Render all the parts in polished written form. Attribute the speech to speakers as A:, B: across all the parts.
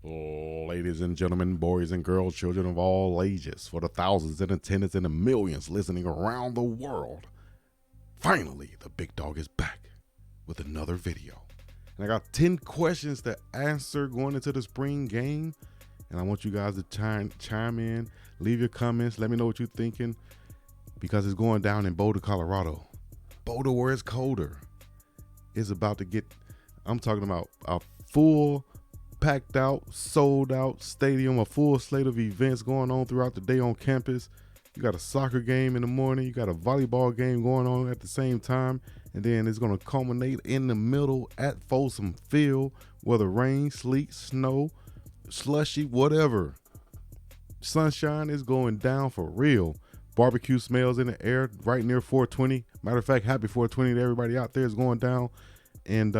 A: Ladies and gentlemen, boys and girls, children of all ages, for the thousands in attendance and the millions listening around the world, finally, the big dog is back with another video. And I got 10 questions to answer going into the spring game. And I want you guys to chime in, leave your comments, let me know what you're thinking, because it's going down in Boulder, Colorado. Boulder, where it's colder. It's about to get, I'm talking about a full packed out, sold out stadium, a full slate of events going on throughout the day on campus. You got a soccer game in the morning, you got a volleyball game going on at the same time, and then it's going to culminate in the middle at Folsom Field, whether rain, sleet, snow, slushy, whatever. Sunshine is going down for real. Barbecue smells in the air right near 420. Matter of fact, happy 420 to everybody out there is going down. And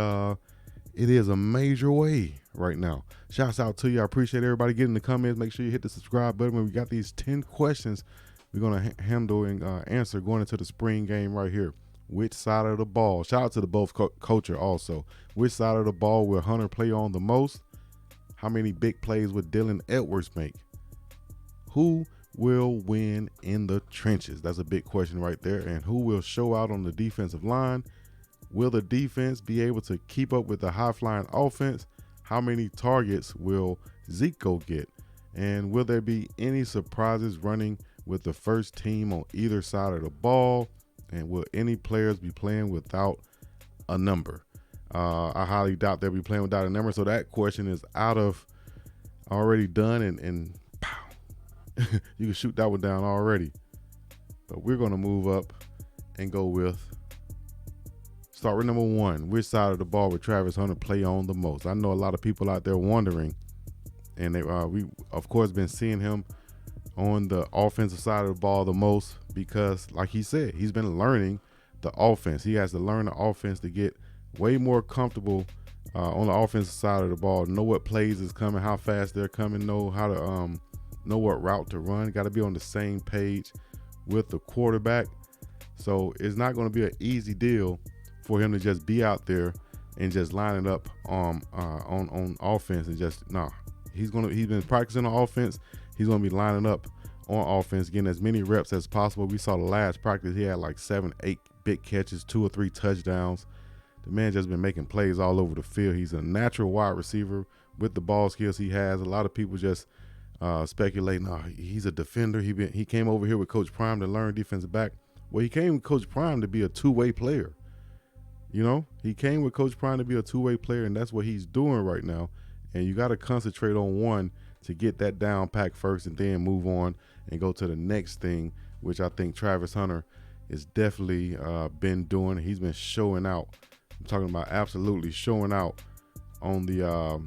A: it is a major way right now. Shouts out to you. I appreciate everybody getting in the comments. Make sure you hit the subscribe button. When we got these 10 questions we're going to handle and answer going into the spring game right here. Which side of the ball? Shout out to the both culture also. Which side of the ball will Hunter play on the most? How many big plays would Dylan Edwards make? Who will win in the trenches? That's a big question right there. And who will show out on the defensive line? Will the defense be able to keep up with the high-flying offense? How many targets will Chico get? And will there be any surprises running with the first team on either side of the ball? And will any players be playing without a number? I highly doubt they'll be playing without a number. So that question is already done, and pow, you can shoot that one down already. But we're going to move up and go with start with number one. Which side of the ball would Travis Hunter play on the most? I know a lot of people out there wondering, and we of course been seeing him on the offensive side of the ball the most because, like he said, he's been learning the offense. He has to learn the offense to get way more comfortable on the offensive side of the ball. Know what plays is coming, how fast they're coming, know how to know what route to run. Got to be on the same page with the quarterback. So it's not going to be an easy deal for him to just be out there and just line it up on offense and just he's been practicing on offense. He's gonna be lining up on offense, getting as many reps as possible. We saw the last practice he had like 7-8 big catches, 2 or 3 touchdowns. The man just been making plays all over the field. He's a natural wide receiver with the ball skills he has. A lot of people just speculating, he's a defender. He came over here with Coach Prime to learn defensive back. Well, he came with Coach Prime to be a two-way player. You know, he came with Coach Prime to be a two-way player, and that's what he's doing right now. And you got to concentrate on one to get that down pack first and then move on and go to the next thing, which I think Travis Hunter is definitely been doing. He's been showing out. I'm talking about absolutely showing out on the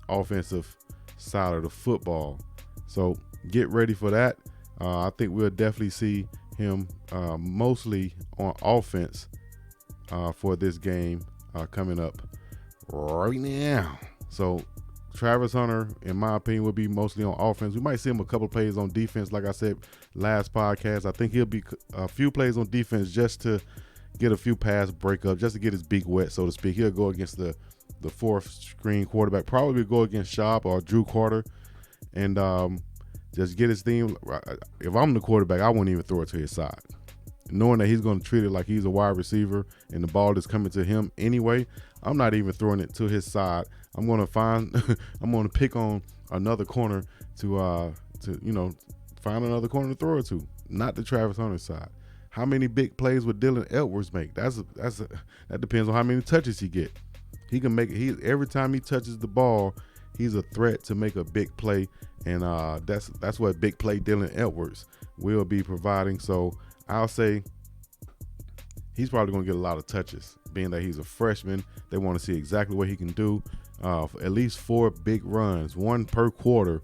A: offensive side of the football. So get ready for that. I think we'll definitely see him mostly on offense for this game coming up right now. So Travis Hunter, in my opinion, will be mostly on offense. We might see him a couple plays on defense. Like I said last podcast, I think he'll be a few plays on defense just to get a few pass breakups, just to get his beak wet, so to speak. He'll go against the fourth string quarterback, probably go against Schaub or Drew Carter, and just get his thing. If I'm the quarterback, I wouldn't even throw it to his side. Knowing that he's going to treat it like he's a wide receiver and the ball is coming to him anyway, I'm not even throwing it to his side. I'm going to pick on another corner to find another corner to throw it to, not the Travis Hunter side. How many big plays would Dylan Edwards make? That depends on how many touches he get. He can make it. Every time he touches the ball, he's a threat to make a big play, and that's what big play Dylan Edwards will be providing. So I'll say he's probably going to get a lot of touches, being that he's a freshman. They want to see exactly what he can do. At least 4 big runs, 1 per quarter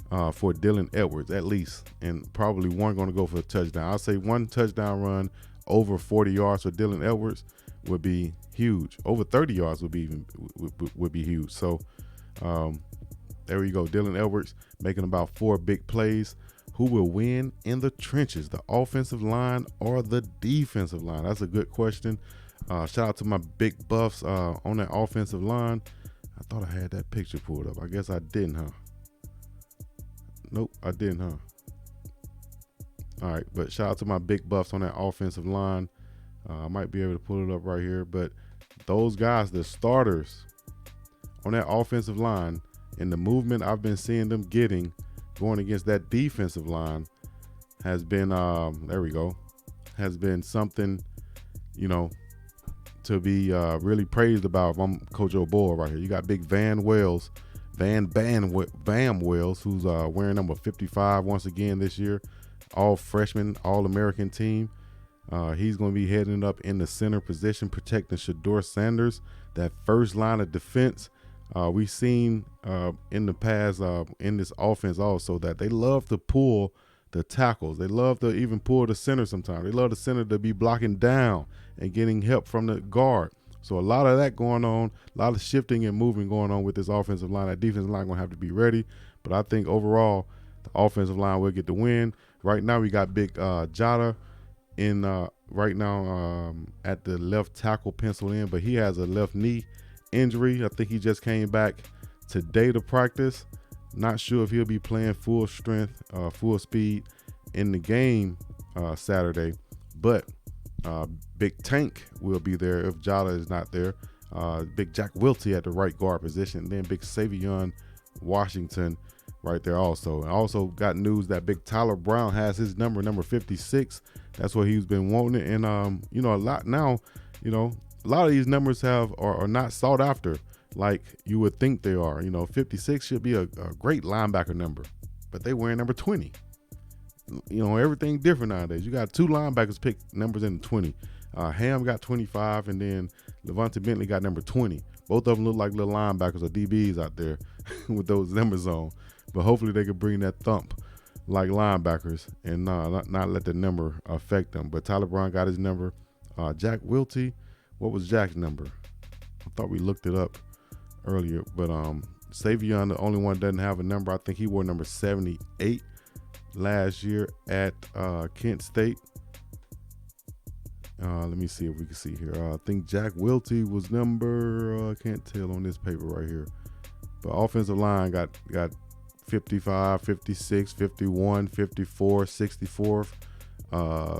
A: for Dylan Edwards, at least, and probably 1 going to go for a touchdown. I'll say 1 touchdown run over 40 yards for Dylan Edwards would be huge. Over 30 yards would be huge. So there we go. Dylan Edwards making about 4 big plays. Who will win in the trenches, the offensive line or the defensive line? That's a good question. Shout out to my big buffs on that offensive line. I thought I had that picture pulled up. I guess I didn't, huh? Nope, I didn't, huh? All right, but shout out to my big buffs on that offensive line. I might be able to pull it up right here, but those guys, the starters on that offensive line, and the movement I've been seeing them getting going against that defensive line has been, has been something, to be really praised about. I'm Coach O'Boyle right here. You got big Van Wells, Bam Wells, who's wearing number 55 once again this year. All freshman, all American team. He's going to be heading up in the center position, protecting Shador Sanders, that first line of defense. We've seen in the past in this offense also that they love to pull the tackles. They love to even pull the center sometimes. They love the center to be blocking down and getting help from the guard. So a lot of that going on, a lot of shifting and moving going on with this offensive line. That defensive line going to have to be ready. But I think overall, the offensive line will get the win. Right now, we got big Jota in right now at the left tackle penciled in, but he has a left knee injury. I think he just came back today to practice. Not sure if he'll be playing full strength, full speed in the game Saturday, but Big Tank will be there if Jota is not there. Big Jack Wilty at the right guard position, then Big Savion Washington right there also. And also got news that Big Tyler Brown has his number 56. That's what he's been wanting. And a lot now, a lot of these numbers are not sought after like you would think they are. 56 should be a great linebacker number, but they wearing number 20. Everything different nowadays. You got two linebackers pick numbers in the 20. Ham got 25, and then Levante Bentley got number 20. Both of them look like little linebackers or DBs out there with those numbers on. But hopefully they could bring that thump like linebackers and not let the number affect them. But Tyler Brown got his number. Jack Wilty, what was Jack's number? I thought we looked it up earlier. But Savion, the only one that doesn't have a number. I think he wore number 78 last year at Kent State. Let me see if we can see here. I think Jack Wilty was number, I can't tell on this paper right here. But offensive line got 55, 56, 51, 54, 64,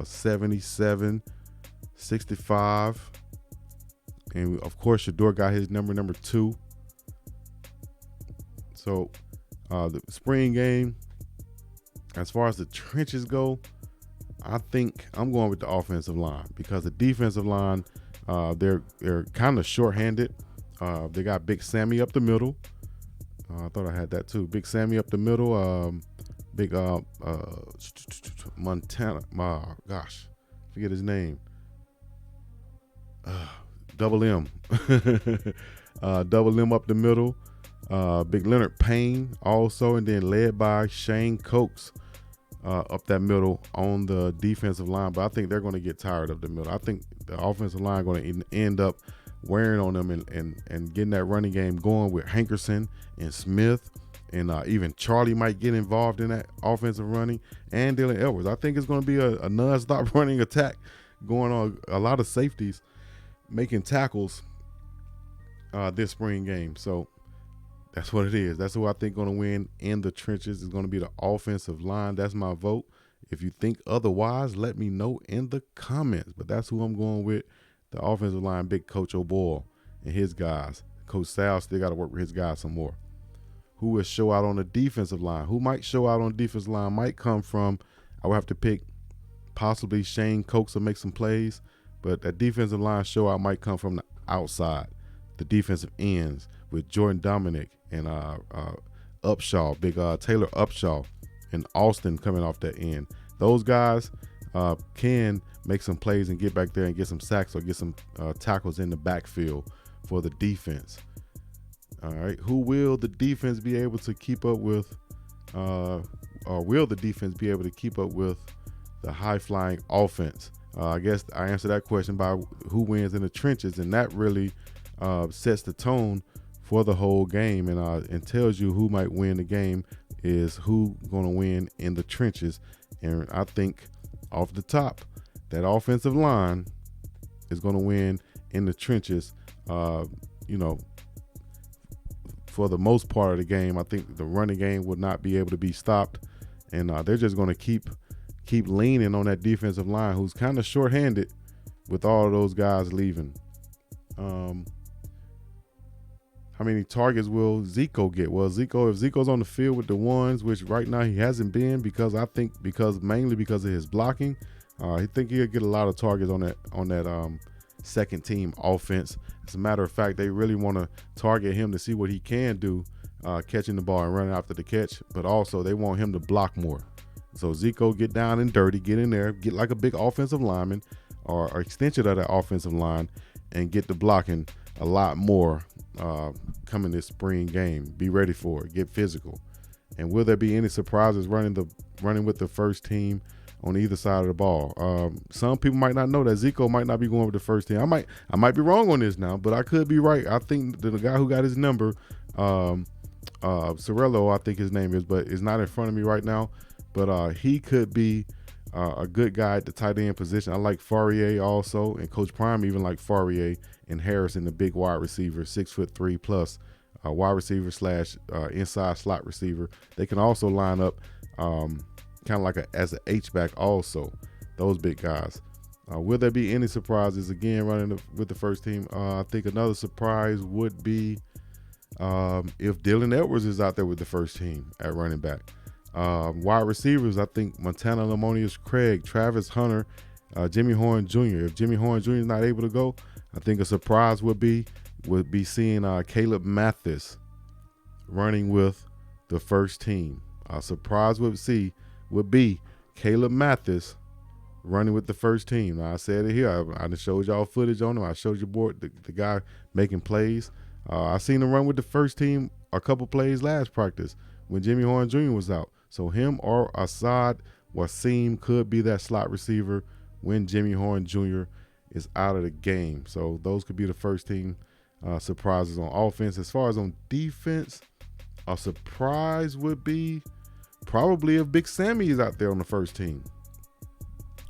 A: 77, 65. And of course, Shador got his number 2. So the spring game, as far as the trenches go, I think I'm going with the offensive line because the defensive line, they're kind of shorthanded. They got Big Sammy up the middle. I thought I had that too. Big Sammy up the middle. Big Montana. Forget his name. Double M. Double M up the middle. Big Leonard Payne also, and then led by Shane Coates up that middle on the defensive line. But I think they're going to get tired of the middle. I think the offensive line going to end up wearing on them and getting that running game going with Hankerson and Smith, and even Charlie might get involved in that offensive running, and Dylan Edwards. I think it's going to be a non-stop running attack going on. A lot of safeties making tackles this spring game. So that's what it is. That's who I think going to win in the trenches is going to be the offensive line. That's my vote. If you think otherwise, let me know in the comments. But that's who I'm going with. The offensive line, big Coach O'Boyle and his guys. Coach Sal still got to work with his guys some more. Who will show out on the defensive line? Who might show out on the defensive line might come from, I would have to pick possibly Shane Coates to make some plays. But that defensive line show out might come from the outside. The defensive ends with Jordan Dominic and Upshaw, big Taylor Upshaw and Austin coming off that end. Those guys can make some plays and get back there and get some sacks or get some tackles in the backfield for the defense. All right, who will the defense be able to keep up with, or will the defense be able to keep up with the high-flying offense? I guess I answered that question by who wins in the trenches, and that really sets the tone for the whole game and tells you who might win the game is who going to win in the trenches. And I think off the top, that offensive line is going to win in the trenches, for the most part of the game. I think the running game would not be able to be stopped, and they're just going to keep leaning on that defensive line, who's kind of shorthanded with all of those guys leaving. How many targets will Zico get? Well, if Zico's on the field with the ones, which right now he hasn't been, mainly because of his blocking, I think he'll get a lot of targets on that second team offense. As a matter of fact, they really want to target him to see what he can do, catching the ball and running after the catch, but also they want him to block more. So Zico, get down and dirty, get in there, get like a big offensive lineman or extension of that offensive line, and get the blocking a lot more coming this spring game. Be ready for it. Get physical. And will there be any surprises running with the first team on either side of the ball? Some people might not know that Zico might not be going with the first team. I might be wrong on this now, but I could be right. I think the guy who got his number, Sorello, I think his name is, but it's not in front of me right now. But he could be a good guy at the tight end position. I like Fourier also, and Coach Prime even like Fourier and Harrison, the big wide receiver, 6'3" plus wide receiver / inside slot receiver. They can also line up kind of like as an H-back also, those big guys. Will there be any surprises again running with the first team? I think another surprise would be if Dylan Edwards is out there with the first team at running back. Wide receivers, I think Montana Lamonius Craig, Travis Hunter, Jimmy Horn Jr. If Jimmy Horn Jr. is not able to go, I think a surprise would be seeing Caleb Mathis running with the first team. A surprise would be Caleb Mathis running with the first team. Now, I said it here. I just showed y'all footage on him. I showed you the guy making plays. I seen him run with the first team a couple plays last practice when Jimmy Horn Jr. was out. So him or Assad Wasim could be that slot receiver when Jimmy Horn Jr. is out of the game. So those could be the first team surprises on offense. As far as on defense, a surprise would be probably if Big Sammy is out there on the first team.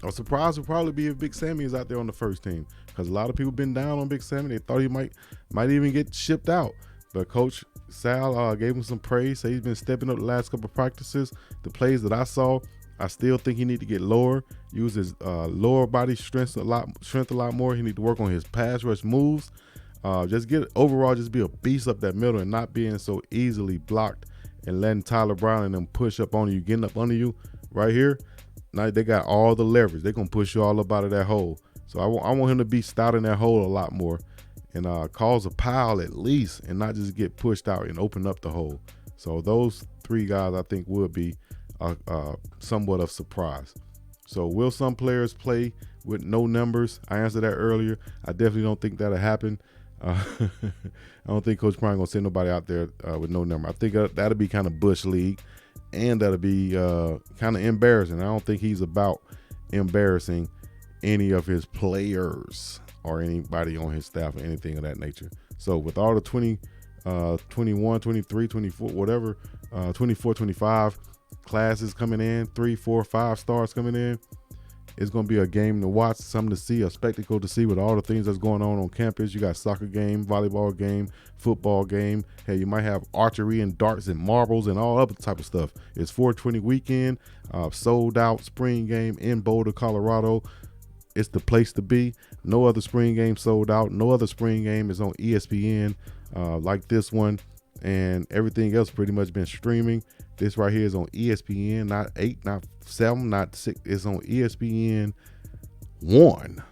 A: A surprise would probably be if Big Sammy is out there on the first team, because a lot of people been down on Big Sammy. They thought he might even get shipped out. But Coach Sal gave him some praise. So he's been stepping up the last couple of practices. The plays that I saw, I still think he need to get lower, use his lower body strength a lot more. He need to work on his pass rush moves. Just be a beast up that middle and not being so easily blocked and letting Tyler Brown and them push up on you, getting up under you right here. Now they got all the leverage. They're going to push you all up out of that hole. So I want him to be stout in that hole a lot more and cause a pile at least, and not just get pushed out and open up the hole. So those three guys I think would be somewhat of surprise. So will some players play with no numbers? I answered that earlier. I definitely don't think that'll happen. I don't think Coach Prime gonna send nobody out there with no number. I think that'll be kind of Bush League, and that'll be kind of embarrassing. I don't think he's about embarrassing any of his players or anybody on his staff or anything of that nature. So with all the 21, 23, 24, whatever, 24, 25 classes coming in, 3, 4, 5 stars coming in, it's going to be a game to watch, something to see, a spectacle to see with all the things that's going on campus. You got soccer game, volleyball game, football game. Hey, you might have archery and darts and marbles and all other type of stuff. It's 420 weekend, sold out spring game in Boulder, Colorado. It's the place to be. No other spring game sold out. No other spring game is on ESPN like this one. And everything else pretty much been streaming. This right here is on ESPN, not 8, not 7, not 6. It's on ESPN 1.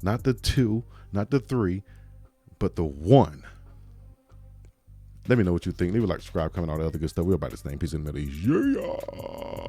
A: Not the 2, not the 3, but the 1. Let me know what you think. Leave a like, subscribe, comment, all the other good stuff. We're about this thing. Peace in the middle. Yeah.